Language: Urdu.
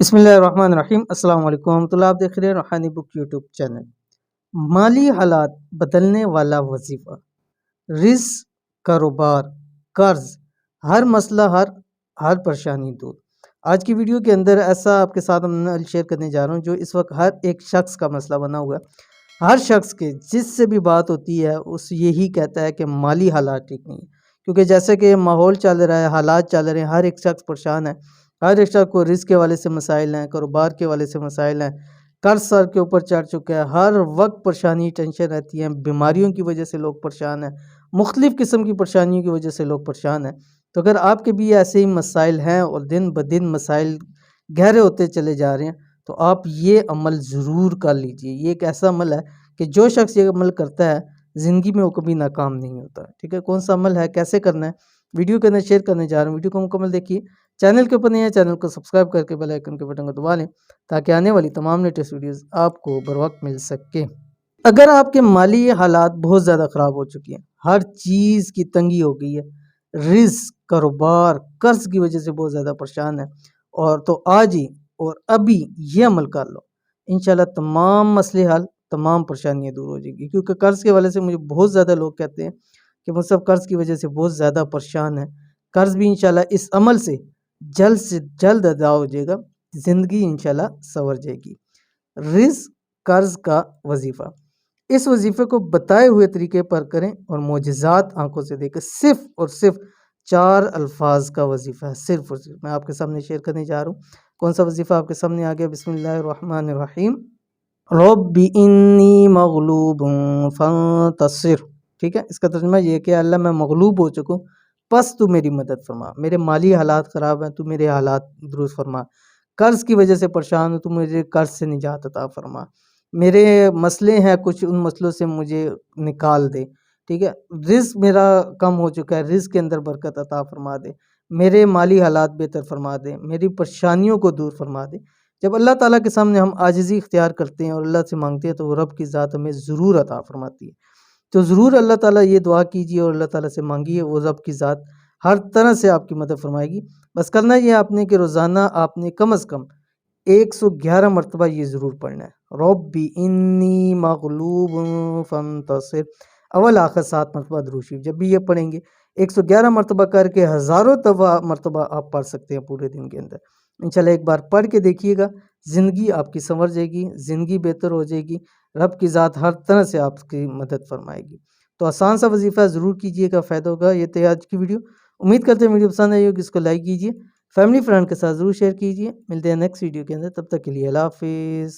بسم اللہ الرحمن الرحیم۔ السلام علیکم ورحمۃ اللہ۔ آپ دیکھ رہے ہیں روحانی بک یوٹیوب چینل۔ مالی حالات بدلنے والا وظیفہ، رزق، کاروبار، قرض، ہر مسئلہ، ہر پریشانی دور۔ آج کی ویڈیو کے اندر ایسا آپ کے ساتھ شیئر کرنے جا رہا ہوں جو اس وقت ہر ایک شخص کا مسئلہ بنا ہوا ہے۔ ہر شخص کے جس سے بھی بات ہوتی ہے اس یہی کہتا ہے کہ مالی حالات ٹھیک نہیں ہے، کیونکہ جیسے کہ ماحول چل رہا ہے، حالات چل رہے ہیں، ہر ایک شخص پریشان ہے۔ ہر ایک شخص کو رزق کے حوالے سے مسائل ہیں، کاروبار کے حوالے سے مسائل ہیں، قرض سر کے اوپر چڑھ چکا ہے، ہر وقت پریشانی ٹینشن رہتی ہے، بیماریوں کی وجہ سے لوگ پریشان ہیں، مختلف قسم کی پریشانیوں کی وجہ سے لوگ پریشان ہیں۔ تو اگر آپ کے بھی ایسے ہی مسائل ہیں اور دن بدن مسائل گہرے ہوتے چلے جا رہے ہیں تو آپ یہ عمل ضرور کر لیجئے۔ یہ ایک ایسا عمل ہے کہ جو شخص یہ عمل کرتا ہے زندگی میں وہ کبھی ناکام نہیں ہوتا۔ ٹھیک ہے، کون سا عمل ہے، کیسے کرنا ہے، ویڈیو کے اندر شیئر کرنے جا رہا ہوں۔ ویڈیو کو مکمل دیکھیے۔ چینل کے اوپر نہیں ہے، چینل کو سبسکرائب کر کے بیل آئیکن کے بٹن کو دبا لیں تاکہ آنے والی تمام لیٹسٹ ویڈیوز آپ کو بر وقت مل سکے۔ اگر آپ کے مالی حالات بہت زیادہ خراب ہو چکی ہیں، ہر چیز کی تنگی ہو گئی ہے، رزق، کاروبار، قرض کی وجہ سے بہت زیادہ پریشان ہے، اور تو آج ہی اور ابھی یہ عمل کر لو، انشاءاللہ تمام مسئلے حل، تمام پریشانیاں دور ہو جائیں گی۔ کیونکہ قرض کے حوالے سے مجھے بہت زیادہ لوگ کہتے ہیں کہ مصطفیٰ قرض کی وجہ سے بہت زیادہ پریشان ہے۔ قرض بھی انشاءاللہ اس عمل سے جلد ادا ہو جائے گا، زندگی انشاءاللہ سنور جائے گی۔ رزق قرض کا وظیفہ، اس وظیفے کو بتائے ہوئے طریقے پر کریں اور معجزات آنکھوں سے دیکھیں۔ صرف اور صرف 4 الفاظ کا وظیفہ ہے، صرف اور صرف میں آپ کے سامنے شیئر کرنے جا رہا ہوں۔ کون سا وظیفہ آپ کے سامنے آ گیا؟ بسم اللہ الرحمن الرحیم۔ رب انی مغلوب فانتصر۔ ٹھیک ہے، اس کا ترجمہ یہ کہ اللہ میں مغلوب ہو چکا ہوں، پس تو میری مدد فرما۔ میرے مالی حالات خراب ہیں، تو میرے حالات درست فرما۔ قرض کی وجہ سے پریشان ہوں، تو مجھے قرض سے نجات عطا فرما۔ میرے مسئلے ہیں کچھ، ان مسئلوں سے مجھے نکال دے۔ ٹھیک ہے، رزق میرا کم ہو چکا ہے، رزق کے اندر برکت عطا فرما دے۔ میرے مالی حالات بہتر فرما دے، میری پریشانیوں کو دور فرما دے۔ جب اللہ تعالیٰ کے سامنے ہم عاجزی اختیار کرتے ہیں اور اللہ سے مانگتے ہیں تو وہ رب کی ذات ہمیں ضرور عطا فرماتی ہے۔ تو ضرور اللہ تعالیٰ یہ دعا کیجیے اور اللہ تعالیٰ سے مانگیے، وہ رب کی ذات ہر طرح سے آپ کی مدد فرمائے گی۔ بس کرنا یہ آپ نے کہ روزانہ آپ نے کم از کم 111 مرتبہ یہ ضرور پڑھنا ہے، رب انی مغلوب فانتصر، اول آخر 7 مرتبہ درود شریف۔ جب بھی یہ پڑھیں گے 111 مرتبہ کر کے ہزاروں مرتبہ آپ پڑھ سکتے ہیں پورے دن کے اندر۔ انشاءاللہ ایک بار پڑھ کے دیکھیے گا، زندگی آپ کی سنور جائے گی، زندگی بہتر ہو جائے گی، رب کی ذات ہر طرح سے آپ کی مدد فرمائے گی۔ تو آسان سا وظیفہ ضرور کیجیے گا، فائدہ ہوگا۔ یہ تھے آج کی ویڈیو، امید کرتے ہیں ویڈیو پسند آئی ہوگی، اس کو لائک کیجیے، فیملی فرینڈ کے ساتھ ضرور شیئر کیجیے۔ ملتے ہیں نیکسٹ ویڈیو کے اندر، تب تک کے لیے اللہ حافظ۔